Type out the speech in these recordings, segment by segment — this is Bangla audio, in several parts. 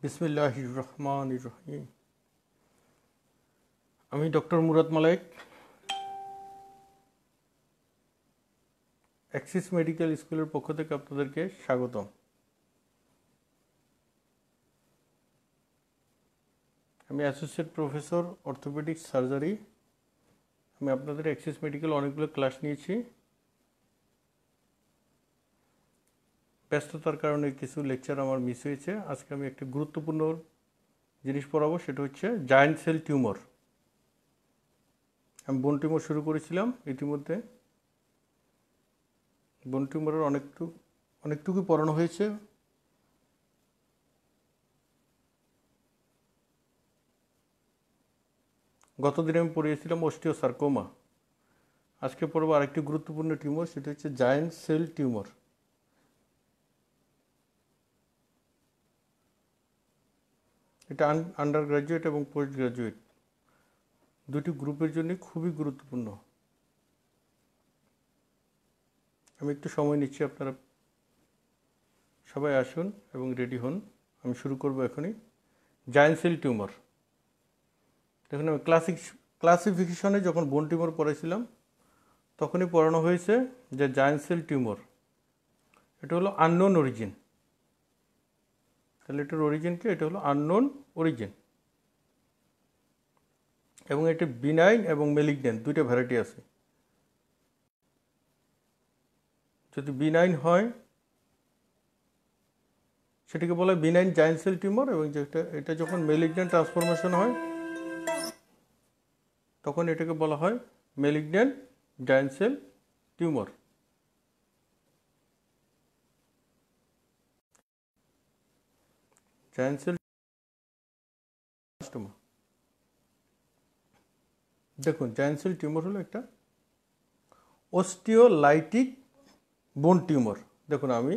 বিসমিল্লাহির রহমানির রহিম। আমি ডক্টর মুরাদ মালেক, অ্যাক্সিস মেডিকেল স্কুলের পক্ষ থেকে আপনাদেরকে স্বাগতম। আমি অ্যাসোসিয়েট প্রফেসর অর্থোপেডিক সার্জারি। আমি আপনাদের অ্যাক্সিস মেডিকেল অনেকগুলো ক্লাস নিয়েছি। ব্যস্ততার কারণে কিছু লেকচার আমার মিস হয়েছে। আজকে আমি একটি গুরুত্বপূর্ণ জিনিস পড়াবো, সেটা হচ্ছে জায়ান্ট সেল টিউমার। আমি বোন টিউমার শুরু করেছিলাম ইতিমধ্যে। বোন টিউমারের অনেকটুকু পড়ানো হয়েছে। গতদিন আমি পড়িয়েছিলাম অস্টিওসার্কোমা। আজকে পড়বো আরেকটি গুরুত্বপূর্ণ টিউমার, সেটা হচ্ছে জায়ান্ট সেল টিউমার। এটা আন্ডার গ্রাজুয়েট এবং পোস্ট গ্রাজুয়েট দুটি গ্রুপের জন্য খুবই গুরুত্বপূর্ণ। আমি একটু সময় নিচ্ছি, আপনারা সবাই আসুন এবং রেডি হন। আমি শুরু করব এখনই। Giant cell tumour. দেখুন, আমি ক্লাসিফিকেশনে যখন বোন টিউমার পড়েছিলাম তখনই পড়ানো হয়েছে যে জায়ান্ট সেল টিউমার এটা হলো আননোন অরিজিন। তাহলে এটার অরিজিন কি? এটা হলো আননোন অরিজিন, এবং এটা বিনাইন এবং মেলিগন্যান্ট দুইটা ভ্যারাইটি আছে। যদি বিনাইন হয় সেটাকে বলা হয় বিনাইন জায়ান্ট সেল টিউমার, এবং এটা যখন মেলিগন্যান্ট ট্রান্সফরমেশন হয় তখন এটাকে বলা হয় malignant giant cell tumour. Giant cell tumour, দেখুন, জায়ান্ট সেল টিউমার হলো একটা অস্টিওলাইটিক বোন টিউমার। দেখুন, আমি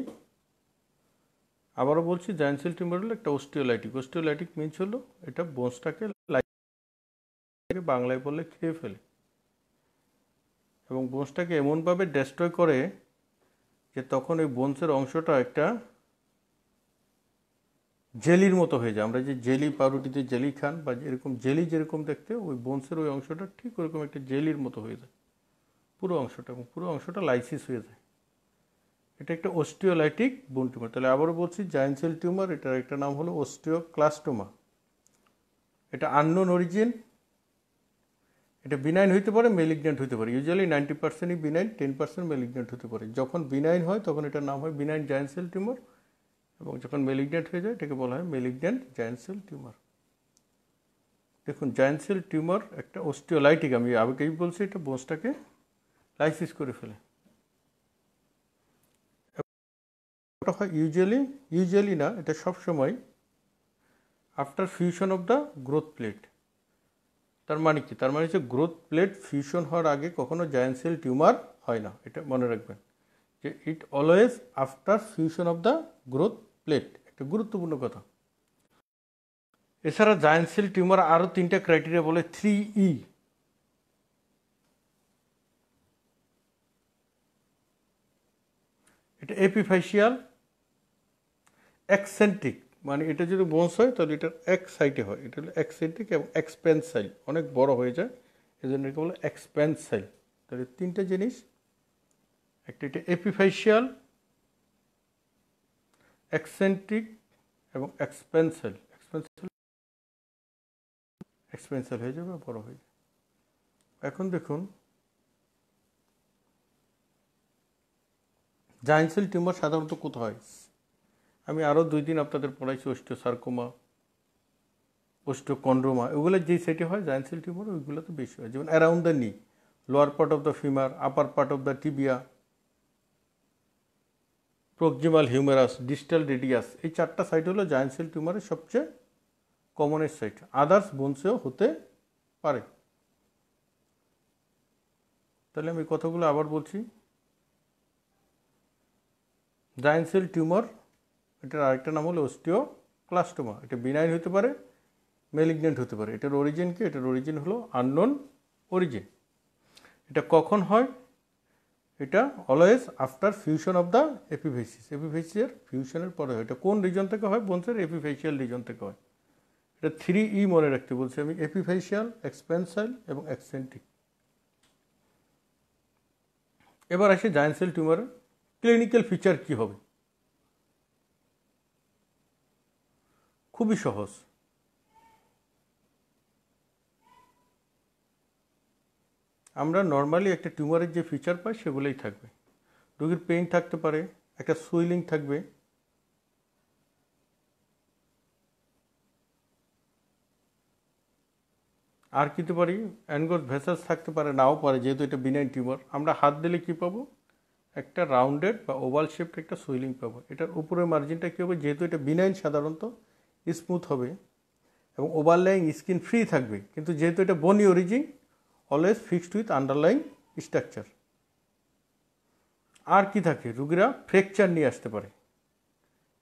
আবারও বলছি, জায়ান্ট সেল টিউমার হলো একটা অস্টিওলাইটিক মিনস হলো এটা বোনসটাকে বাংলায় বললে খেয়ে ফেলে, এবং বোনসটাকে এমনভাবে ডেস্ট্রয় করে যে তখন ওই বোনসের অংশটা একটা জেলির মতো হয়ে যায়। আমরা যে জেলি, পাউরুটিতে জেলি খান বা এরকম জেলি যেরকম দেখতে, ওই বোনসের ওই অংশটা ঠিক ওরকম একটা জেলির মতো হয়ে যায় পুরো অংশটা, এবং পুরো অংশটা লাইসিস হয়ে যায়। এটা একটা অস্টিওলাইটিক বোন টিউমার। তাহলে আবারও বলছি, জায়ান্ট সেল টিউমার, এটার একটা নাম হলো অস্টিওক্লাস্টোমা। এটা আননোন অরিজিন। এটা বিনাইন হইতে পারে, মেলিগন্যান্ট হইতে পারে। ইউজুয়ালি 90%ই বিনাইন, 10% মেলিগন্যান্ট হতে পারে। যখন বিনাইন হয় তখন এটার নাম হয় বিনাইন জায়ান্ট সেল টিউমার, এবং যখন মেলিগন্যান্ট হয়ে যায় এটাকে বলা হয় মেলিগন্যান্ট জায়ান্ট সেল টিউমার। দেখুন, জায়ান্ট সেল টিউমার একটা অস্টিওলাইটিক, আমি আগেই বলছি, এটা বোনসটাকে লাইসিস করে ফেলে। এটা হয় ইউজুয়ালি না, এটা সবসময় after fusion of the growth plate. তার মানে কি? তার মানে হচ্ছে গ্রোথ প্লেট ফিউশন হওয়ার আগে কখনো জায়ান্ট সেল টিউমার হয় না। এটা মনে রাখবেন যে ইট always after fusion of the growth plate. একটা গুরুত্বপূর্ণ কথা। এছাড়া জায়ান্ট সেল টিউমার আরও 3টা ক্রাইটেরিয়া বলে 3E। এটা এপিফাইশিয়াল, এক্সেন্ট্রিক, মানে এটা যদি বোনস হয় তাহলে এটার এক সাইডে হয়। এটা হলো এক্সেন্ট্রিক, এবং এক্সপেন্সাইল, অনেক বড় হয়ে যায়, এই জন্য এটাকে বলে এক্সপেন্সাইল। তাহলে 3টে জিনিস, একটা এটা এপিফাইশিয়াল, এক্সেন্ট্রিক এবং এক্সপেন্সাইল হয়ে যাবে, বড় হয়ে যাবে। এখন দেখুন, জায়ান্ট সেল টিউমার সাধারণত কোথায় হয়? আমি আরও 2 দিন আপনাদের পড়াইছি অস্টিওসার্কোমা, অস্টিওকন্ড্রোমা, ওগুলো যেই সাইটে হয় জায়ান্ট সেল টিউমার ওইগুলো তো বেশি হয়। যেমন অ্যারাউন্ড দ্য নি, lower part of the femur, upper part of the tibia, proximal humerus, distal radius, এই 4টা সাইট হলো জায়ান্ট সেল টিউমারের সবচেয়ে কমনের সাইট। আদার্স বোনসেও হতে পারে। তাহলে আমি কথাগুলো আবার বলছি। জায়ান্ট সেল টিউমার, এটার আরেকটা নাম হলো অস্টিওক্লাস্টোমা। এটা বিনাইন হতে পারে, মেলিগন্যান্ট হতে পারে। এটার অরিজিন কি? এটার অরিজিন হলো আননোন অরিজিন। এটা কখন হয়? এটা always after fusion of the epiphysis, এপিফেসিসের ফিউশনের পরে হয়। এটা কোন রিজন থেকে হয়? বোনসের এপিফেসিয়াল রিজন থেকে হয়। এটা 3E মনে রাখতে বলছি আমি, এপিফেসিয়াল, এক্সপেনসাইল এবং এক্সেন্ট্রিক। এবার আসে জায়ান্ট সেল টিউমারের ক্লিনিক্যাল ফিচার কি হবে। খুবই সহজ। আমরা নর্মালি একটা টিউমারের যে ফিচার পাই সেগুলোই থাকবে। রোগীর পেইন থাকতে পারে, একটা সুইলিং থাকবে, আর কিতে পারি অ্যানগোস ভেসাস থাকতে পারে, নাও পারে, যেহেতু এটা বিনাইন টিউমার। আমরা হাত দিলে কি পাবো? একটা রাউন্ডেড বা ওভাল শেপড একটা সুইলিং পাবো। এটার উপরের মার্জিনটা কী হবে? যেহেতু এটা বিনাইন সাধারণত স্মুথ হবে এবং ওভারলাইং স্কিন ফ্রি থাকবে, কিন্তু যেহেতু এটা bony origin always fixed with underlying structure. আর কি থাকে? রুগীরা ফ্র্যাকচার নিয়ে আসতে পারে,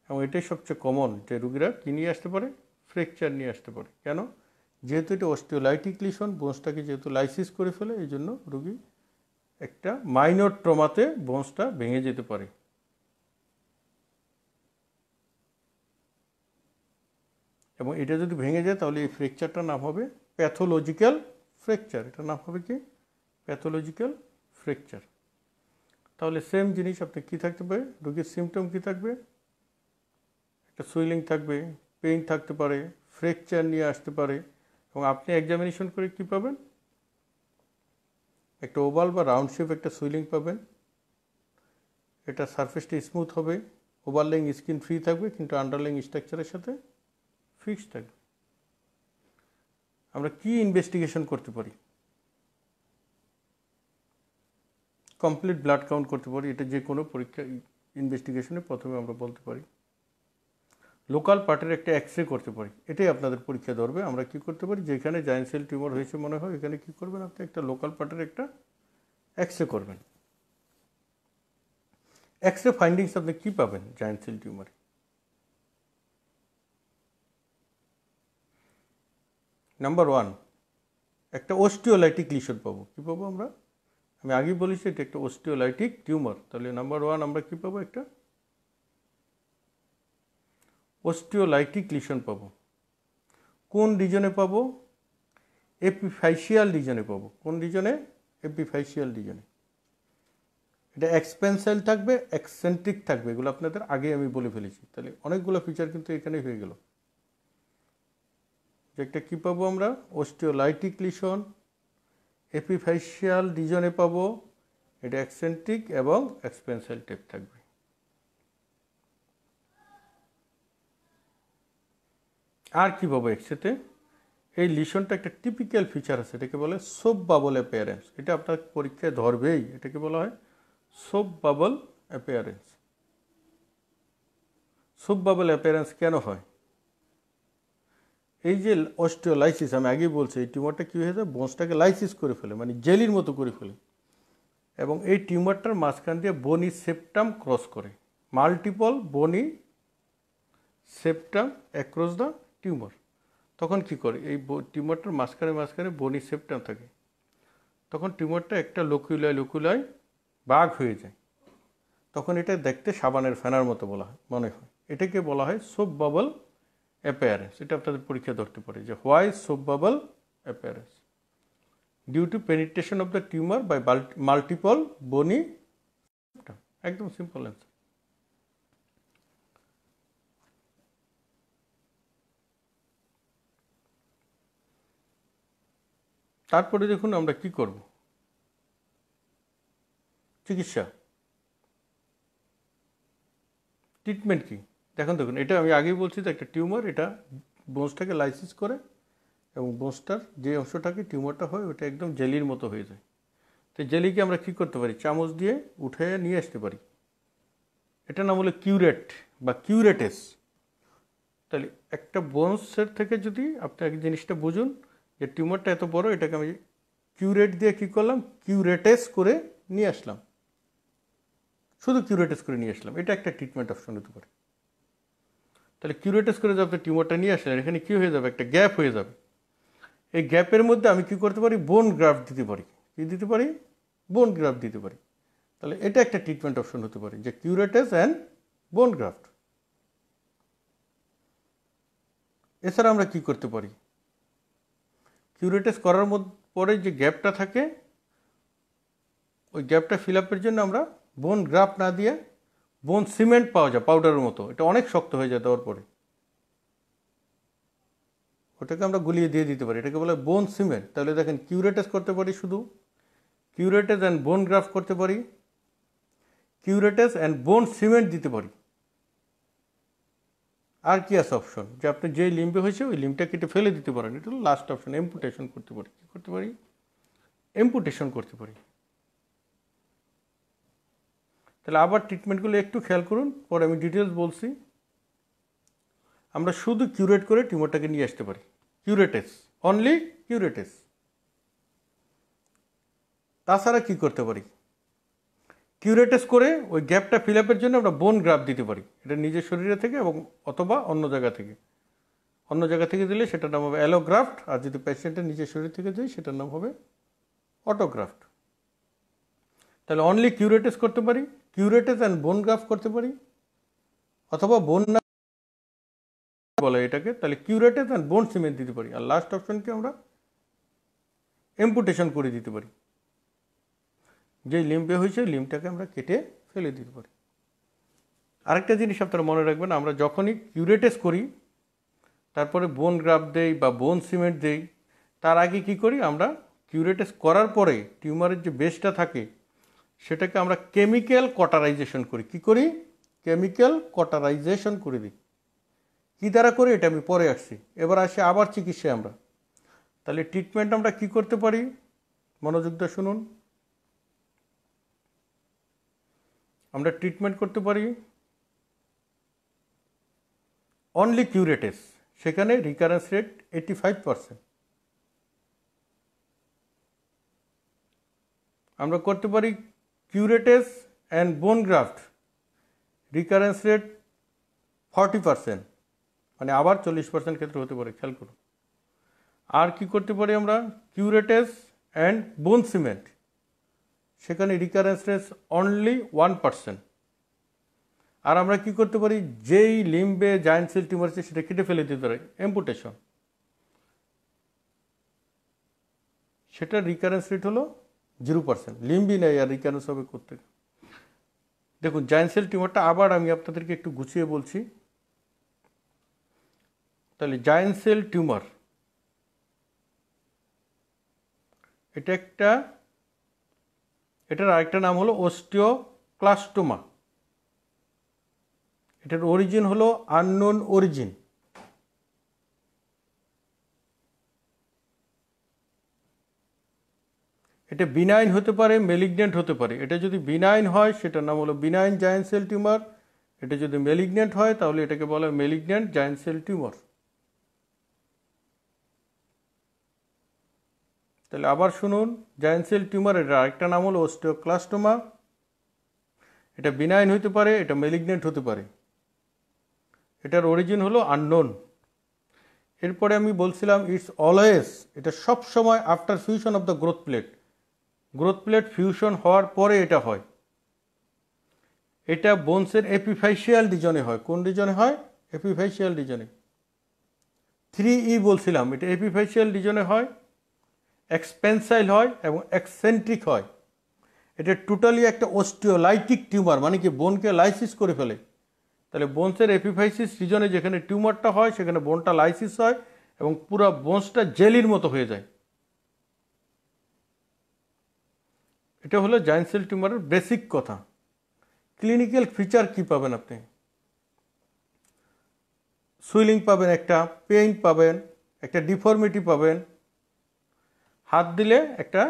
এবং এটাই সবচেয়ে কমন যে রুগীরা কী নিয়ে আসতে পারে? ফ্র্যাকচার নিয়ে আসতে পারে। কেন? যেহেতু এটা অস্টিওলাইটিক লিশন, বোনসটাকে যেহেতু লাইসিস করে ফেলে, এই জন্য রুগী একটা মাইনর ট্রমাতে বোনসটা ভেঙে যেতে পারে। এবং এটা যদি ভেঙে যায় তাহলে এই ফ্র্যাকচারটার নাম হবে প্যাথোলজিক্যাল ফ্র্যাকচার। এটার নাম হবে কি? Pathological fracture. তাহলে সেম জিনিস আপনি কী থাকতে পারে? রোগীর সিমটম কী থাকবে? একটা সুইলিং থাকবে, পেইন থাকতে পারে, ফ্র্যাকচার নিয়ে আসতে পারে, এবং আপনি এক্সামিনেশন করে কী পাবেন? একটা ওভাল বা রাউন্ড শেপ একটা সুইলিং পাবেন। এটা সারফেসটা স্মুথ হবে, ওভারলাইং স্কিন ফ্রি থাকবে, কিন্তু আন্ডারলাইং স্ট্রাকচারের সাথে ফিক্সড থাকবে। আমরা কি ইনভেস্টিগেশন করতে পারি? কমপ্লিট ব্লাড কাউন্ট করতে পারি। এটা যে কোনো পরীক্ষা ইনভেস্টিগেশনে প্রথমে আমরা বলতে পারি। লোকাল পার্টের একটা এক্স রে করতে পারি। এটাই আপনাদের পরীক্ষা ধরবে। আমরা কি করতে পারি? যেখানে জায়ান্ট সেল টিউমার হয়েছে মনে হয়, এখানে কি করবেন? আপনি একটা লোকাল পার্টের একটা এক্স রে করবেন। এক্স রে ফাইন্ডিংস আপনি কী পাবেন জায়ান্ট সেল টিউমারে? নাম্বার 1, একটা অস্টিওলাইটিক লিশন পাবো। কী পাবো আমরা? আমি আগেই বলেছি এটা একটা অস্টিওলাইটিক টিউমার। তাহলে নাম্বার 1 আমরা কী পাবো? একটা অস্টিওলাইটিক লিশন পাবো। কোন রিজনে পাবো? এপিফাইসিয়াল রিজনে পাবো। কোন রিজনে? এপিফাইসিয়াল রিজনে। এটা এক্সপেনসাইল থাকবে, এক্সেন্ট্রিক থাকবে, এগুলো আপনাদের আগে আমি বলে ফেলেছি। তাহলে অনেকগুলো ফিচার কিন্তু এখানেই হয়ে গেল। যে একটা কী পাবো আমরা? অস্টিওলাইটিক লিশন, এপিফাইসিয়াল রিজনে পাবো, এটা এক্সেন্ট্রিক এবং এক্সপেনসাইল টাইপ থাকবে। আর কী পাবো এক্সরেতে? এই লিশনটা একটা টিপিক্যাল ফিচার আছে, এটাকে বলে সোপ বাবল অ্যাপিয়ারেন্স। এটা আপনার পরীক্ষায় ধরবেই। এটাকে বলা হয় soap bubble appearance. Soap bubble appearance কেন হয়? এই যে অস্টিওলাইসিস, আমি আগেই বলছি, এই টিউমারটা কী হয়ে যায়? বোনসটাকে লাইসিস করে ফেলে, মানে জেলির মতো করে ফেলে, এবং এই টিউমারটার মাঝখান দিয়ে বনি সেপ্টাম ক্রস করে। Multiple bony septum across the tumour. তখন কি করে? এই টিউমারটার মাঝখানে মাঝখানে বনি সেপ্টাম থাকে, তখন টিউমারটা একটা লোকুলায় বাঘ হয়ে যায়। তখন এটা দেখতে সাবানের ফেনার মতো মনে হয়। এটাকে বলা হয় সোপ বাবল অ্যাপিয়ারেন্স। এটা আপনাদের পরীক্ষা ধরতে পারে যে why soap bubble appearance? Due to penetration of the tumour by multiple bony septum. একদম সিম্পল অ্যান্সার। তারপরে দেখুন আমরা কি করব? চিকিৎসা, ট্রিটমেন্ট কি? দেখুন এটা আমি আগেই বলছি যে একটা টিউমার, এটা বোনসটাকে লাইসিস করে, এবং বোনসটার যে অংশটাকে টিউমারটা হয় ওটা একদম জেলির মতো হয়ে যায়। তো জেলিকে আমরা কী করতে পারি? চামচ দিয়ে উঠে নিয়ে আসতে পারি। এটা নাম হলো কিউরেট বা কিউরেটেস। তাহলে একটা বোনসের থেকে যদি আপনি এক জিনিসটা বুঝুন যে টিউমারটা এত বড়, এটাকে আমি কিউরেট দিয়ে কী করলাম? কিউরেটেস করে নিয়ে আসলাম। শুধু কিউরেটেস করে নিয়ে আসলাম, এটা একটা ট্রিটমেন্ট অপশন হতে পারে। তাহলে কিউরেটেস করে যে আপনি টিউমারটা নিয়ে আসলেন, এখানে কী হয়ে যাবে? একটা গ্যাপ হয়ে যাবে। এই গ্যাপের মধ্যে আমি কী করতে পারি? বোন গ্রাফট দিতে পারি। কী দিতে পারি? বোন গ্রাফট দিতে পারি। তাহলে এটা একটা ট্রিটমেন্ট অপশন হতে পারে যে কিউরেটেস অ্যান্ড বোন গ্রাফট। এছাড়া আমরা কি করতে পারি, কিউরেটেস করার পরে যে গ্যাপটা থাকে ওই গ্যাপটা ফিল আপের জন্য আমরা বোন গ্রাফট না দিয়ে বোন সিমেন্ট পাওয়া যায় পাউডারের মতো, এটা অনেক শক্ত হয়ে যায় দেওয়ার পরে, ওটাকে আমরা গুলিয়ে দিয়ে দিতে পারি, এটাকে বলে বোন সিমেন্ট। তাহলে দেখেন কিউরেটেস করতে পারি, শুধু কিউরেটেস অ্যান্ড বোন গ্রাফট করতে পারি, কিউরেটেস অ্যান্ড বোন সিমেন্ট দিতে পারি। আর কি আছে অপশন, যে আপনি যে লিম্বে হয়েছে ওই লিম্বটা কেটে ফেলে দিতে পারেন, এটা হলো লাস্ট অপশন। এম্পুটেশন করতে পারি, কী করতে পারি, এম্পুটেশন করতে পারি। তাহলে আবার ট্রিটমেন্টগুলো একটু খেয়াল করুন, পরে আমি ডিটেলস বলছি। আমরা শুধু কিউরেট করে টিউমারটাকে নিয়ে আসতে পারি, কিউরেটেস, অনলি কিউরেটেস। তাছাড়া কি করতে পারি, কিউরেটেস করে ওই গ্যাপটা ফিল আপের জন্য আমরা বোন গ্রাফট দিতে পারি, এটা নিজের শরীরে থেকে এবং অথবা অন্য জায়গা থেকে। অন্য জায়গা থেকে দিলে সেটার নাম হবে অ্যালোগ্রাফট, আর যদি পেশেন্টের নিজের শরীর থেকে দিই সেটার নাম হবে অটোগ্রাফট। তাহলে অনলি কিউরেটেস করতে পারি, কিউরেটেস অ্যান্ড বোন গ্রাফট করতে পারি, অথবা বোন না বলে এটাকে, তাহলে কিউরেটেস অ্যান্ড বোন সিমেন্ট দিতে পারি। আর লাস্ট অপশনকে আমরা এম্পুটেশন করে দিতে পারি, যেই লিম্বে হয়েছে লিম্বটাকে আমরা কেটে ফেলে দিতে পারি। আরেকটা জিনিস আপনারা মনে রাখবেন, আমরা যখনই কিউরেটেস করি তারপরে বোন গ্রাফট দেই বা বোন সিমেন্ট দেই, তার আগে কি করি, আমরা কিউরেটেস করার পরে টিউমারের যে বেসটা থাকে সেটাকে আমরা কেমিক্যাল কটারাইজেশন করি। কি করি, কেমিক্যাল কটারাইজেশন করে দিই। কী দ্বারা করি এটা আমি পরে আসছি, এবার আসি আবার চিকিৎসায় আমরা। তাহলে ট্রিটমেন্ট আমরা কি করতে পারি, মনোযোগ দিয়ে শুনুন। আমরা ট্রিটমেন্ট করতে পারি অনলি কিউরেটেস, সেখানে রিকারেন্স রেট 85%। আমরা করতে পারি curettage and bone graft, recurrence rate 40%, মানে আবার 40% ক্ষেত্রে হতে পারে, খেয়াল করুন। আর কি করতে পারি আমরা, কিউরেটেস অ্যান্ড বোন সিমেন্ট, সেখানে রিকারেন্স রেট অনলি 1%। আর আমরা কি করতে পারি, যেই লিম্বে জায়েন্ট সেল টিউমার আছে সেটা কেটে ফেলে দিতে পারি, এম্পুটেশন, সেটার রিকারেন্স রেট হলো 0%। লিম্বই নেই আর রিকারেন্স হবে করতে। দেখুন জায়েন্ট সেল টিউমারটা আবার আমি আপনাদেরকে একটু গুছিয়ে বলছি। তাহলে জায়েন্ট সেল টিউমার এটার আরেকটা নাম হলো অস্টিওক্লাস্টোমা। এটার অরিজিন হলো আননোন অরিজিন। এটা বিনাইন হতে পারে, মেলিগনেন্ট হতে পারে। এটা যদি বিনাইন হয় সেটার নাম হলো বিনাইন জায়েন্ট সেল টিউমার, এটা যদি মেলিগনেন্ট হয় তাহলে এটাকে বলা হয় মেলিগনেন্ট জায়েন্ট সেল টিউমার। তাহলে আবার শুনুন, জায়েন্ট সেল টিউমার এর আরেকটা নাম হলো অস্টিওক্লাস্টোমা। এটা বিনাইন হতে পারে, এটা মেলিগনেন্ট হতে পারে, এটার অরিজিন হলো আননোন। এরপরে আমি বলছিলাম ইটস অলওয়েজ, এটা সব সময় after fusion of the growth plate, growth plate fusion হওয়ার পরে এটা হয়। এটা বোনসের এপিফাইশিয়াল রিজনে হয়। কোন রিজনে হয়, এপিফাইশিয়াল রিজনে। 3E বলছিলাম, এটা এপিফাইশিয়াল রিজনে হয়, এক্সপেন্সাইল হয় এবং এক্সেন্ট্রিক হয়। এটা টোটালি একটা অস্টিওলাইটিক টিউমার, মানে কি বোনকে লাইসিস করে ফেলে। তাহলে বোনসের এপিফাইসিস রিজনে যেখানে টিউমারটা হয় সেখানে বোনটা লাইসিস হয় এবং পুরো বোনসটা জেলির মতো হয়ে যায়। এটা হলো জায়েন্ট সেল টিউমারের বেসিক কথা। ক্লিনিক্যাল ফিচার কি পাবেন আপনি, সুইলিং পাবেন, একটা পেইন পাবেন, একটা ডিফর্মিটি পাবেন, হাত দিলে একটা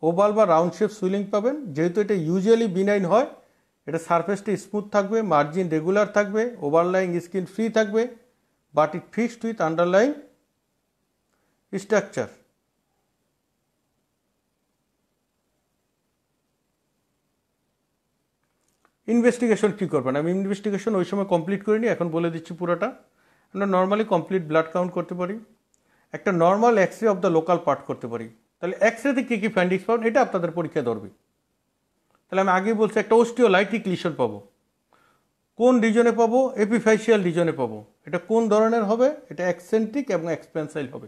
ওভাল বা রাউন্ড শেপ সুইলিং পাবেন। যেহেতু এটা ইউজুয়ালি বিনাইন হয়, এটা সারফেসটা স্মুথ থাকবে, মার্জিন রেগুলার থাকবে, ওভারলাইং স্কিন ফ্রি থাকবে, but it fixed with underlying structure. Investigation কী করবেন, আমি ইনভেস্টিগেশন ওই সময় কমপ্লিট করিনি, এখন বলে দিচ্ছি পুরোটা। আমরা নর্মালি কমপ্লিট ব্লাড কাউন্ট করতে পারি, একটা normal X ray of the local part করতে পারি। তাহলে এক্স রেতে কী কী ফাইন্ডিংস পাবেন এটা আপনাদের পরীক্ষায় ধরবে। তাহলে আমি আগেই বলছি একটা অস্টিওলাইটিক লিশন পাবো। কোন রিজনে পাবো? এপিফ্যাসিয়াল রিজনে পাবো। এটা কোন ধরনের হবে? এটা এক্সেন্ট্রিক এবং এক্সপেন্সাইল হবে।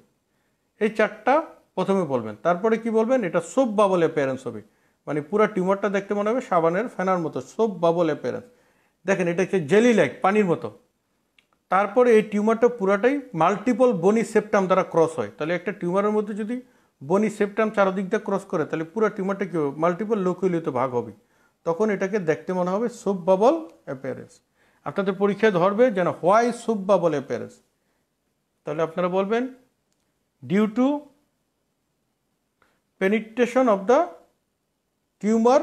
এই চারটা প্রথমে বলবেন। তারপরে কি বলবেন? এটা সোপ বাবল অ্যাপিয়ারেন্স হবে, মানে পুরো টিউমারটা দেখতে মনে হবে সাবানের ফেনার মতো, সোপ বাবল অ্যাপিয়ারেন্স। দেখেন এটা হচ্ছে জেলি লাইক, পানির মতো। তারপরে এই টিউমারটা পুরাটাই মাল্টিপল বনি সেপ্টাম দ্বারা ক্রস হয়। তাহলে একটা টিউমারের মধ্যে যদি বনি সেপ্টাম চারদিক দিয়ে ক্রস করে তাহলে পুরো টিউমারটা কী হবে? মাল্টিপল লোকিউলিতে ভাগ হবে। তখন এটাকে দেখতে মনে হবে সোপ বাবল অ্যাপিয়ারেন্স। আপনাদের পরীক্ষায় ধরবে যেন হোয়াই সোপ বাবল অ্যাপিয়ারেন্স, তাহলে আপনারা বলবেন due to penetration of the tumor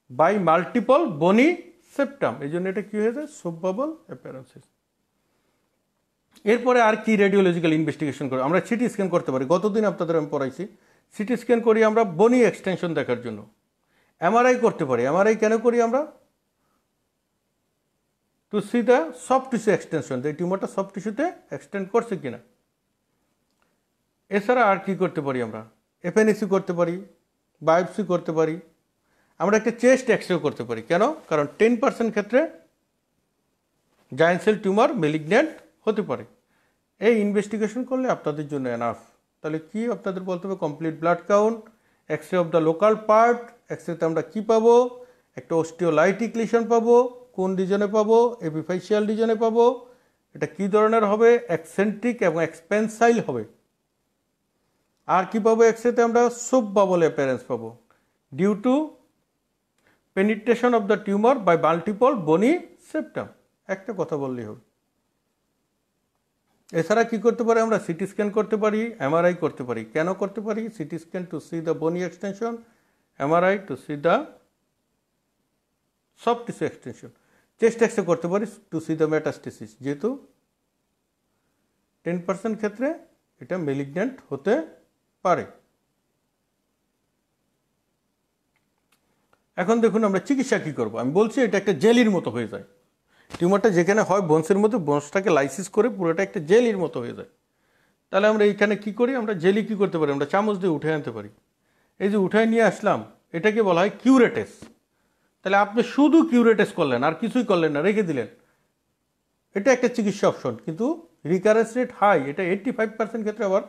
by multiple bony septum, এই জন্য এটা কি হয়েছে? Soap bubble appearances. এরপরে আর কি রেডিওলজিক্যাল ইনভেস্টিগেশন করে? আমরা সিটি স্ক্যান করতে পারি। গতদিন আপনাদের আমি পড়াইছি, সিটি স্ক্যান করি আমরা বনি এক্সটেনশন দেখার জন্য। এমআরআই করতে পারি। এমআরআই কেন করি আমরা? To see the soft tissue extension, এই টিউমারটা সফট টিস্যুতে এক্সটেন্ড করছে কিনা। এছাড়া আর কি করতে পারি? আমরা এফএনএসি করতে পারি, বায়োপসি করতে পারি, আমরা একটা চেস্ট এক্সরে করতে পারি। কেন? কারণ 10% ক্ষেত্রে জায়েন্ট সেল টিউমার মেলিগন্যান্ট হতে পারে। এই ইনভেস্টিগেশন করলে আপনাদের জন্য এনাফ। তাহলে কি আপনাদের বলতে হবে? Complete blood count, x ray of the local part. এক্সরেতে আমরা কি পাবো? একটা অস্টিওলাইটিক লিশন পাবো। কোন রিজনে পাবো? এপিফ্যাসিয়াল রিজনে পাবো। এটা কি ধরনের হবে? এক্সেন্ট্রিক এবং এক্সপেন্সাইল হবে। আর কি পাবো? এক্সরেতে আমরা সোপ বাবল অ্যাপিয়ারেন্স পাবো due to penetration of the tumour by multiple bony septum. একটা কথা বললেই হবে। এছাড়া কি করতে পারি? আমরা সিটি স্ক্যান করতে পারি, এমআরআই করতে পারি। কেন করতে পারি? CT scan to see the bony extension, MRI to see the soft tissue extension. Chest x ray করতে পারি টু সি দ্য মেটাস্টেসিস, যেহেতু 10% ক্ষেত্রে এটা মেলিগন্যান্ট হতে পারে। এখন দেখুন আমরা চিকিৎসা কি করব। আমি বলছি এটা একটা জেলির মতো হয়ে যায়। টিউমারটা যেখানে হয় বোনসের মধ্যে, বোনসটাকে লাইসিস করে পুরোটা একটা জেলির মতো হয়ে যায়। তাহলে আমরা এইখানে কি করি? আমরা জেলি কি করতে পারি? আমরা চামচ দিয়ে উঠে আনতে পারি। এই যে উঠায় নিয়ে আসলাম, এটাকে বলা হয় কিউরেটেস। তাহলে আপনি শুধু কিউরেটেস করলেন, আর কিছুই করলেন না, রেখে দিলেন। এটা একটা চিকিৎসা অপশন, কিন্তু রিকারেন্স রেট হাই। এটা 85% ক্ষেত্রে আবার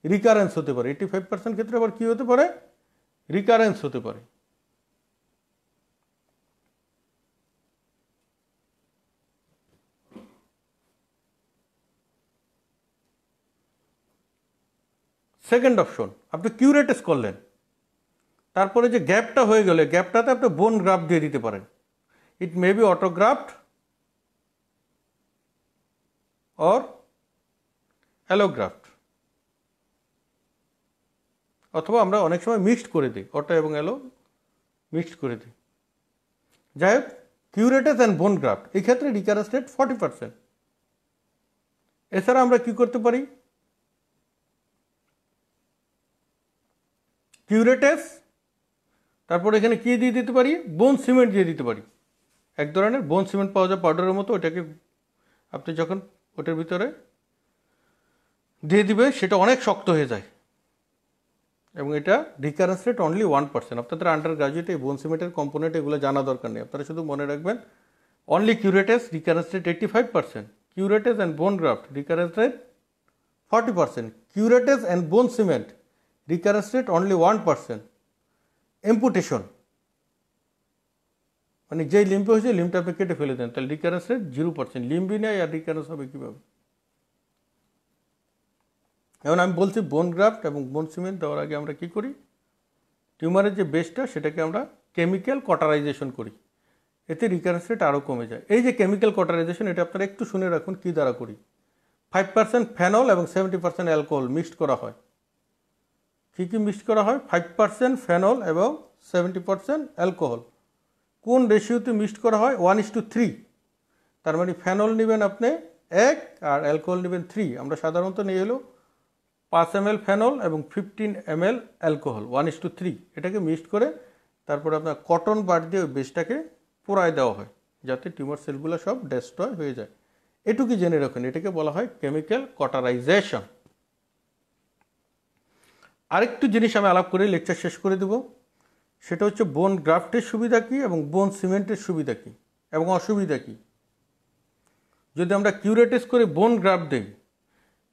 রিকারেন্স হতে পারে। 85% ক্ষেত্রে আবার কি হতে পারে? রিকারেন্স হতে পারে। সেকেন্ড অপশন, আপনি কিউরেটেস করলেন, তারপরে যে গ্যাপটা হয়ে গেলে গ্যাপটাতে আপনি বোন গ্রাফট দিয়ে দিতে পারেন। ইট মে বি অটোগ্রাফট অর অ্যালোগ্রাফট, অথবা আমরা অনেক সময় মিক্সড করে দিই, অটো এবং অ্যালো মিক্সড করে দিই। যাই হোক, কিউরেটেস অ্যান্ড বোন গ্রাফট, এই ক্ষেত্রে রিকারেন্স রেট 40%। এছাড়া আমরা কি করতে পারি? কিউরেটেস, তারপর এখানে কি দিয়ে দিতে পারি? বোন সিমেন্ট দিয়ে দিতে পারি। এক ধরনের বোন সিমেন্ট পাওয়া যায় পাউডারের মতো, ওটাকে আপনি যখন ওটার ভিতরে দিয়ে দিবে সেটা অনেক শক্ত হয়ে যায়, এবং এটা রিকারেন্স রেট অনলি 1%। আপনাদের আন্ডার গ্রাজুয়েটে এই বোন সিমেন্টের কম্পোনেন্ট এগুলো জানা দরকার নেই। আপনারা শুধু মনে রাখবেন only curettage recurrence rate 85%, curettage and bone graft recurrence rate 40%, curettage and bone cement recurrence rate only 1%। Amputation মানে যেই লিম্পে হয়েছে লিম্পটা আপনি কেটে ফেলে দেন, তাহলে রিকারেন্স রেট 0%। লিম্বই নেই আর রিকারেন্স হবে কীভাবে? এখন আমি বলছি বোন গ্রাফট এবং বোন সিমেন্ট দেওয়ার আগে আমরা কি করি? টিউমারের যে বেসটা সেটাকে আমরা কেমিক্যাল কটারাইজেশন করি, এতে রিকারেন্স রেট আরও কমে যায়। এই যে কেমিক্যাল কটারাইজেশন, এটা আপনারা একটু শুনে রাখুন কী দ্বারা করি। 5% ফেনল এবং 70% অ্যালকোহল মিক্সড করা হয়। কী কী মিক্সড করা হয়? 5% ফেনল এবং 70% অ্যালকোহল। কোন রেশিওতে মিক্সড করা হয়? 1:3। তার মানে ফেনল নেবেন আপনি 1 আর অ্যালকোহল নেবেন 3। আমরা সাধারণত নিয়ে এলো 5 ml ফেনল এবং 15 ml অ্যালকোহল, 1:3। এটাকে মিক্সড করে তারপরে আপনার কটন বাড দিয়ে ওই বেসটাকে পোড়ায় দেওয়া হয়, যাতে টিউমার সেলগুলো সব ডেস্ট্রয় হয়ে যায়। এটুকু জেনে রাখুন, এটাকে বলা হয় কেমিক্যাল কটারাইজেশন। আরেকটু জিনিস আমি আলাপ করে লেকচার শেষ করে দেব। সেটা হচ্ছে বোন গ্রাফটের সুবিধা কী এবং বোন সিমেন্টের সুবিধা কী এবং অসুবিধা কী। যদি আমরা কিউরেটেস করে বোন গ্রাফট দিই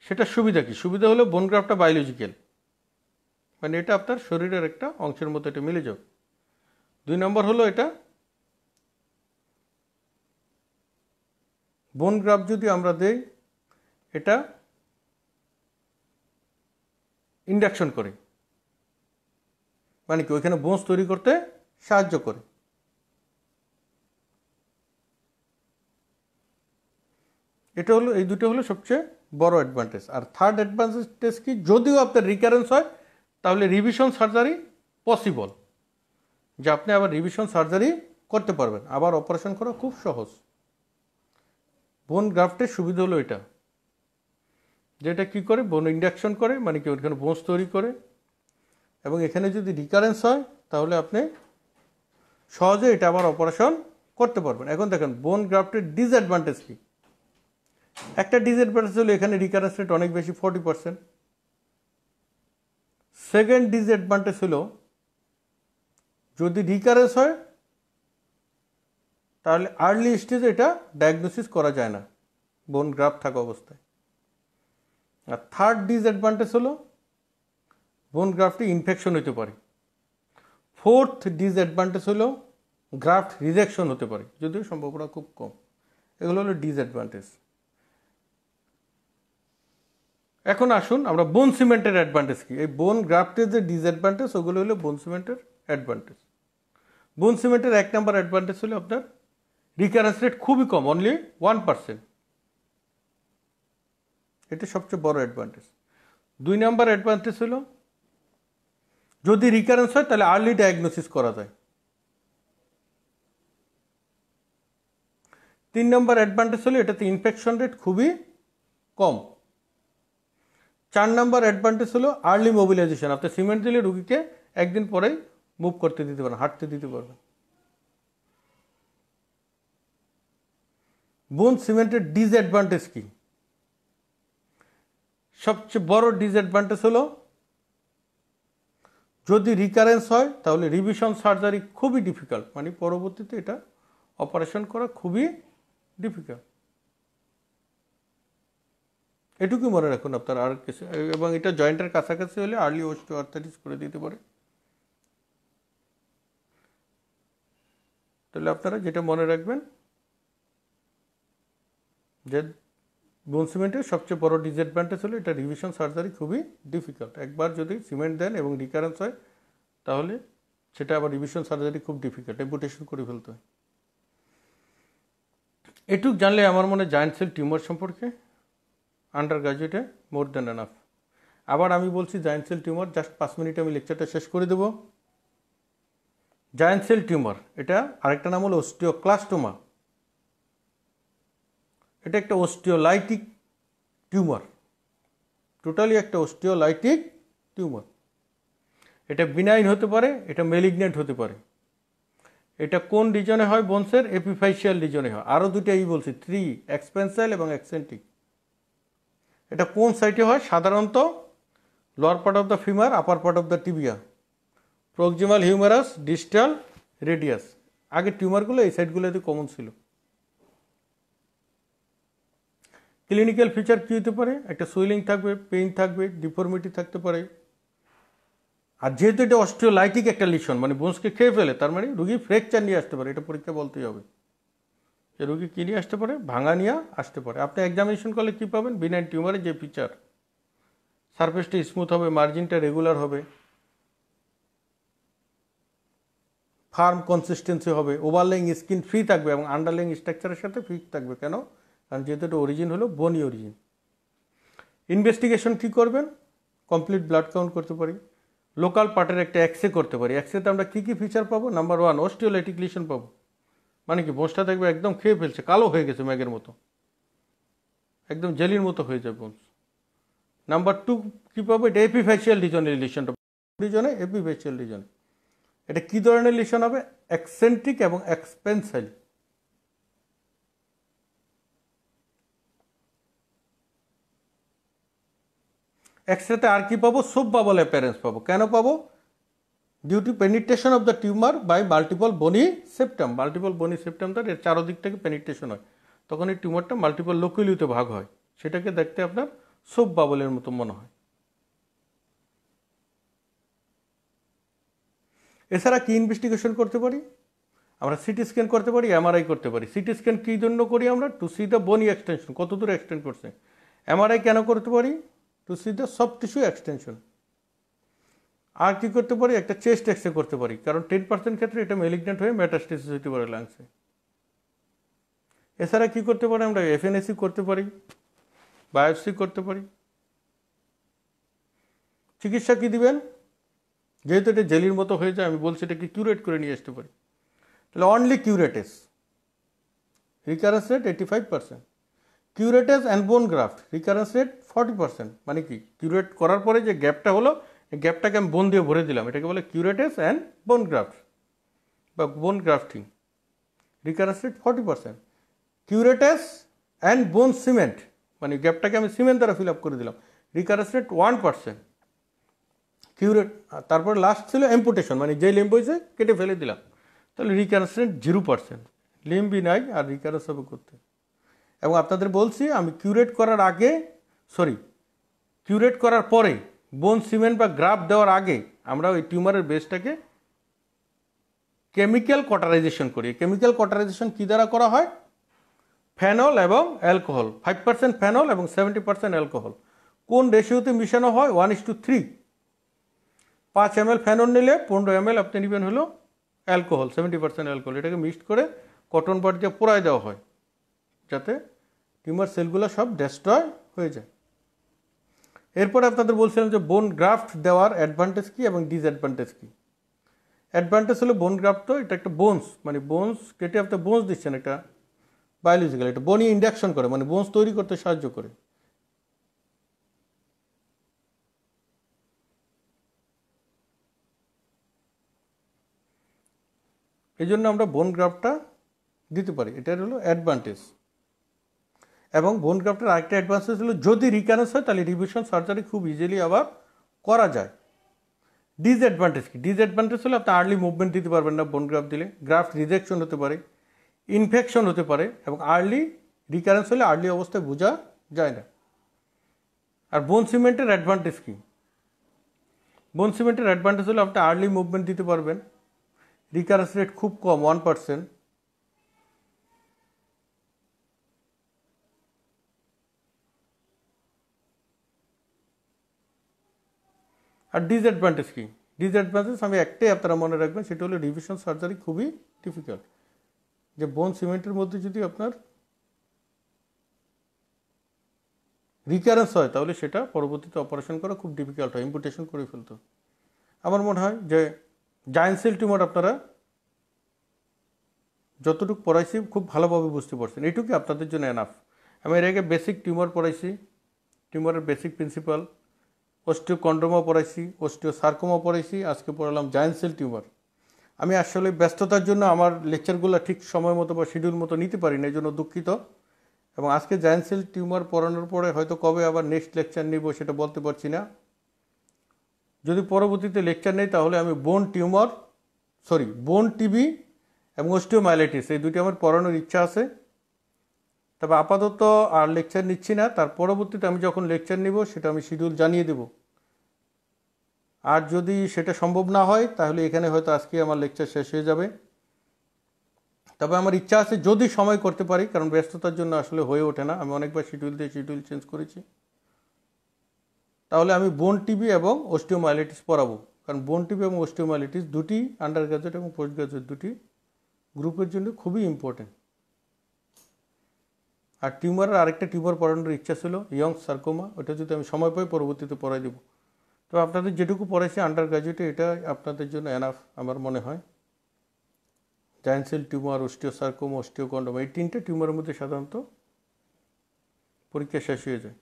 সেটা সুবিধা কী? সুবিধা হলো বোন গ্রাফটটা বায়োলজিক্যাল, মানে এটা আপনার শরীরের একটা অংশের মতো এটা মিলে যাবে। 2 নম্বর হলো এটা বোন গ্রাফট যদি আমরা দেই এটা ইন্ডাকশন করে, মানে কি ওইখানে বোনস তৈরি করতে সাহায্য করে। এটা হলো, এই দুটো হলো সবচেয়ে বড় অ্যাডভান্টেজ। আর থার্ড অ্যাডভান্টেজ কি, যদিও আপনার রিকারেন্স হয় তাহলে রিভিশন সার্জারি পসিবল, যে আপনি আবার রিভিশন সার্জারি করতে পারবেন, আবার অপারেশন করা খুব সহজ। বোন গ্রাফটের সুবিধা হলো এটা, যেটা কি করে বোন ইন্ডাকশন করে, মানে কি ওইখানে বোনস তৈরি করে, এবং এখানে যদি রিকারেন্স হয় তাহলে আপনি সহজে এটা আবার অপারেশন করতে পারবেন। এখন দেখেন বোন গ্রাফটের ডিসঅ্যাডভান্টেজ কি। একটা ডিসঅ্যাডভান্টেজ হলো এখানে রিকারেন্স রেট অনেক বেশি, 40%। সেকেন্ড ডিসঅ্যাডভান্টেজ হলো যদি রিকারেন্স হয় তাহলে আর্লি স্টেজে এটা ডায়াগনোসিস করা যায় না বোন গ্রাফট থাকা অবস্থায়। আর থার্ড ডিসঅ্যাডভান্টেজ হলো বোন গ্রাফটে ইনফেকশন হতে পারে। ফোর্থ ডিসঅ্যাডভান্টেজ হলো গ্রাফট রিজেকশন হতে পারে, যদিও সম্ভাবনা খুব কম। এগুলো হলো ডিসঅ্যাডভান্টেজ। এখন আসুন আমরা বোন সিমেন্টের অ্যাডভান্টেজ কি। এই বোন গ্রাফটের যে ডিসঅ্যাডভান্টেজ ওগুলো হলো বোন সিমেন্টের অ্যাডভান্টেজ। বোন সিমেন্টের 1 নম্বর অ্যাডভান্টেজ হলো আপনার রিকারেন্স রেট খুবই কম, অনলি 1%। এটা সবচেয়ে বড় অ্যাডভান্টেজ। 2 নম্বর অ্যাডভান্টেজ হলো যদি রিকারেন্স হয় তাহলে আর্লি ডায়াগনোসিস করা যায়। 3 নম্বর অ্যাডভান্টেজ হলো এটাতে ইনফেকশন রেট খুবই কম। 4 নম্বর অ্যাডভান্টেজ হলো আর্লি মোবিলাইজেশন, আপনি সিমেন্ট দিলে রুগীকে একদিন পরেই মুভ করতে দিতে পারেন, হাঁটতে দিতে পারবেন। বোন সিমেন্টের ডিসঅ্যাডভান্টেজ কি? সবচেয়ে বড় ডিসঅ্যাডভান্টেজ হলো যদি রিকারেন্স হয় তাহলে রিভিশন সার্জারি খুবই ডিফিকাল্ট, মানে পরবর্তীতে এটা অপারেশন করা খুবই ডিফিকাল্ট। এটুকু মনে রাখুন আপনার আর কিছু। এবং এটা জয়েন্টের কাছাকাছি হলে আর্লি অস্টিওআর্থ্রাইটিস করে দিতে পারে। তাহলে আপনারা যেটা মনে রাখবেন যে বোন সিমেন্টের সবচেয়ে বড় ডিসঅ্যাডভান্টেজ হলো এটা রিভিশন সার্জারি খুবই ডিফিকাল্ট। একবার যদি সিমেন্ট দেন এবং রিকারেন্স হয় তাহলে সেটা আবার রিভিশন সার্জারি খুব ডিফিকাল্ট, অ্যাম্পুটেশন করে ফেলতে হয়। এটুক জানলে আমার মনে জায়েন্ট সেল টিউমার সম্পর্কে আন্ডার গ্রাজুয়েটে মোর দ্যান এনাফ। আবার আমি বলছি জায়েন্ট সেল টিউমার, জাস্ট 5 মিনিটে আমি লেকচারটা শেষ করে দেব। জায়েন্ট সেল টিউমার, এটা আরেকটা নাম হলো অস্টিওক্লাস্টোমা। এটা একটা অস্টিওলাইটিক টিউমার, টোটালি একটা অস্টিওলাইটিক টিউমার। এটা বিনাইন হতে পারে, এটা মেলিগনেন্ট হতে পারে। এটা কোন রিজনে হয় বোনসের? এপিফাইশিয়াল রিজনে হয়। আরও দুটো বলছি, 3, এক্সপেন্সাইল এবং এক্সেন্ট্রিক। এটা কোন সাইটে হয়? সাধারণত lower part of the femur, upper part of the tibia, proximal humorous, distal radius. আগে টিউমারগুলো এই সাইটগুলোতে কমন ছিল। ক্লিনিক্যাল ফিচার কী হতে পারে? একটা সুইলিং থাকবে, পেইন থাকবে, ডিফর্মিটি থাকতে পারে। আর যেহেতু এটা অস্টিওলাইটিক একটা লিশন, মানে বোনসকে খেয়ে ফেলে, তার মানে রুগী ফ্র্যাকচার নিয়ে আসতে পারে। এটা পরীক্ষা বলতেই হবে যে রুগী কী নিয়ে আসতে পারে, ভাঙা নিয়ে আসতে পারে। আপনি এক্সামিনেশন করলে কী পাবেন? বিনাইন টিউমারের যে ফিচার, সারফেসটা স্মুথ হবে, মার্জিনটা রেগুলার হবে, ফার্ম কনসিস্টেন্সি হবে, ওভারলেইং স্কিন ফ্রি থাকবে এবং আন্ডারলেইং স্ট্রাকচারের সাথে ফ্রি থাকবে। কেন? কারণ যেহেতু এটা অরিজিন হলো বনি অরিজিন। ইনভেস্টিগেশন কী করবেন? কমপ্লিট ব্লাড কাউন্ট করতে পারি, লোকাল পার্টের একটা এক্সরে করতে পারি। এক্সরেতে আমরা কী কী ফিচার পাবো? নাম্বার 1, অস্টিওলাইটিক লিশন পাবো, মানে কি বোনসটা দেখবে একদম খেয়ে ফেলছে, কালো হয়ে গেছে ম্যাগের মতো, একদম জেলির মতো হয়ে যায় বোনস। নাম্বার 2 কী পাবো? এটা এপিফেশিয়াল লিশনের লিশনটা, রিজনে এপিফেশিয়াল লিশনে। এটা কী ধরনের লিশন হবে? এক্সেন্ট্রিক এবং এক্সপেন্সাইল। এক্সরেতে আর কি পাবো? সুপ বাবল অ্যাপিয়ারেন্স পাবো। কেন পাবো? Due to penetration of the tumour by multiple bony septum. Multiple bony septum তার এর চারদিক থেকে পেনিট্রেশন হয়, তখন এই টিউমারটা মাল্টিপল লোকুলিতে ভাগ হয়, সেটাকে দেখতে আপনার সোপ বাবলের মতো মনে হয়। এছাড়া কি ইনভেস্টিগেশন করতে পারি আমরা? সিটি স্ক্যান করতে পারি, এমআরআই করতে পারি। সিটি স্ক্যান কী জন্য করি আমরা? To see the bony extension, কত দূর এক্সটেন্ড করছে। এমআরআই কেন করতে পারি? To see the soft tissue extension. আর কি করতে পারি? একটা চেস্ট এক্সরে করতে পারি, কারণ 10% ক্ষেত্রে এটা ম্যালিগন্যান্ট হয়ে মেটাস্টেসিস হতে পারে লাংসে। এছাড়া কি করতে পারি আমরা? এফএনএসি করতে পারি, বায়োপসি করতে পারি। চিকিৎসা কি দিবেন? যেহেতু এটা জেলির মতো হয়ে যায়, আমি বলছি এটাকে কিউরেট করে নিয়ে আসতে পারি। তাহলে only curettage, recurrence rate 85%। Curettage and bone graft, recurrence rate 40%। মানে কি? কিউরেট করার পরে যে গ্যাপটা হলো, এই গ্যাপটাকে আমি বোন দিয়ে ভরে দিলাম, এটাকে বলে কিউরেটেস অ্যান্ড বোন গ্রাফট বা bone grafting. Recurrence rate 40%। Curettage and bone cement, মানে গ্যাপটাকে আমি সিমেন্ট দ্বারা ফিল আপ করে দিলাম, রিকারেন্স রেট 1%। কিউরেট, তারপর লাস্ট ছিল এম্পুটেশন, মানে যে লিম্ব হয়েছে কেটে ফেলে দিলাম, তাহলে রিকারেন্স রেট 0%। লিম্বই নাই আর রিকারেন্স হবে করতে। এবং আপনাদের বলছি আমি কিউরেট করার আগে, কিউরেট করার পরে বোন সিমেন্ট বা গ্রাফ দেওয়ার আগে আমরা ওই টিউমারের বেসটাকে কেমিক্যাল কটারাইজেশন করি। কেমিক্যাল কটারাইজেশন কী দ্বারা করা হয়? ফেনল এবং অ্যালকোহল, 5% ফেনল এবং 70% অ্যালকোহল। কোন রেশিওতে মিশানো হয়? 1:3। 5 ml ফেনল নিলে 15 ml আপনি নেবেন হলো অ্যালকোহল, 70% অ্যালকোহল। এটাকে মিক্সড করে কটন বাড দিয়ে পোড়ায় দেওয়া হয়, যাতে টিউমার সেলগুলো সব ডেস্ট্রয় হয়ে যায়। এরপরে আপনাদের বলছিলাম যে বোন গ্রাফট দেওয়ার অ্যাডভান্টেজ কী এবং ডিসঅ্যাডভান্টেজ কী। অ্যাডভান্টেজ হলো বোন গ্রাফট, তো এটা একটা বোনস, মানে বোনস কেটে আপনি বোনস দিচ্ছেন, এটা বায়োলজিক্যাল, এটা বনি ইন্ডাকশন করে, মানে বোনস তৈরি করতে সাহায্য করে। এই জন্য আমরা বোন গ্রাফটটা দিতে পারি, এটার হলো অ্যাডভান্টেজ। এবং বোন গ্রাফটের আরেকটা অ্যাডভান্টেজ হলো যদি রিকারেন্স হয় তাহলে রিভিশন সার্জারি খুব ইজিলি আবার করা যায়। ডিসঅ্যাডভান্টেজ কি? ডিসঅ্যাডভান্টেজ হলে আপনি আর্লি মুভমেন্ট দিতে পারবেন না বোন গ্রাফট দিলে, গ্রাফট রিজেকশন হতে পারে, ইনফেকশন হতে পারে, এবং আর্লি রিকারেন্স হলে আর্লি অবস্থায় বোঝা যায় না। আর বোন সিমেন্টের অ্যাডভান্টেজ কি? বোন সিমেন্টের অ্যাডভান্টেজ হলে আপনি আর্লি মুভমেন্ট দিতে পারবেন, রিকারেন্স রেট খুব কম, 1%। আর ডিসঅ্যাডভান্টেজ কি? ডিসঅ্যাডভান্টেজ আমি একটাই আপনারা মনে রাখবেন, সেটা হলো রিভিশন সার্জারি খুবই ডিফিকাল্ট। যে বোন সিমেন্টের মধ্যে যদি আপনার রিকারেন্স হয় তাহলে সেটা পরবর্তীতে অপারেশন করা খুব ডিফিকাল্ট হয়, ইম্পুটেশন করে ফেলতে। আমার মনে হয় যে জায়েন্ট সেল টিউমার আপনারা যতটুকু পড়াইছি খুব ভালোভাবে বুঝতে পারছেন, এইটুকুই আপনাদের জন্য এনাফ। আমি এর আগে বেসিক টিউমার পড়াইছি, টিউমারের বেসিক প্রিন্সিপাল, অস্টিওকন্ড্রোমা পড়াইছি, অস্টিওসার্কোমা পড়াইছি, আজকে পড়ালাম জায়েন্ট সেল টিউমার। আমি আসলে ব্যস্ততার জন্য আমার লেকচারগুলো ঠিক সময় মতো বা শিডিউল মতো নিতে পারি না, এই জন্য দুঃখিত। এবং আজকে জায়েন্ট সেল টিউমার পড়ানোর পরে হয়তো কবে আবার নেক্সট লেকচার নিব সেটা বলতে পারছি না। যদি পরবর্তীতে লেকচার নেই তাহলে আমি বোন টিবি এবং অস্টিওমাইলাইটিস এই দুটি আমার পড়ানোর ইচ্ছা আছে। তবে আপাতত আর লেকচার নিচ্ছি না, তার পরবর্তীতে আমি যখন লেকচার নিব সেটা আমি শিডিউল জানিয়ে দেব। আর যদি সেটা সম্ভব না হয় তাহলে এখানে হয়তো আজকে আমার লেকচার শেষ হয়ে যাবে। তবে আমার ইচ্ছা আছে যদি সময় করতে পারি, কারণ ব্যস্ততার জন্য আসলে হয়ে ওঠে না, আমি অনেকবার শিডিউল চেঞ্জ করেছি। তাহলে আমি বোন টিবি এবং অস্টিওমাইলাইটিস পড়াবো, কারণ বোন টিবি এবং অস্টিওমাইলাইটিস দুটি আন্ডার গ্রাজুয়েট এবং পোস্ট গ্রাজুয়েট দুটি গ্রুপের জন্য খুবই ইম্পর্টেন্ট। আর টিউমারের আরেকটা টিউমার পড়ানোর ইচ্ছা ছিল ইয়ং সার্কোমা, ওটা যদি আমি সময় পাই পরবর্তীতে পড়াই দেবো। তো আপনাদের যেটুকু পড়াইছি আন্ডার গ্রাজুয়েটে এটা আপনাদের জন্য এনাফ আমার মনে হয়। জায়েন্ট সেল টিউমার, অস্টিওসার্কোমা, অস্টিওকন্ড্রোমা এই তিনটে টিউমারের মধ্যে সাধারণত পরীক্ষা শেষ হয়ে যায়।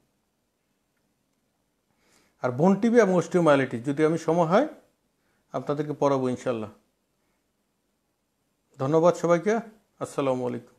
আর বোন টিবি এবং অস্টিওমাইলাইটিস যদি আমি সময় হয় আপনাদেরকে পড়াবো ইনশাল্লাহ। ধন্যবাদ সবাইকে, আসসালামু আলাইকুম।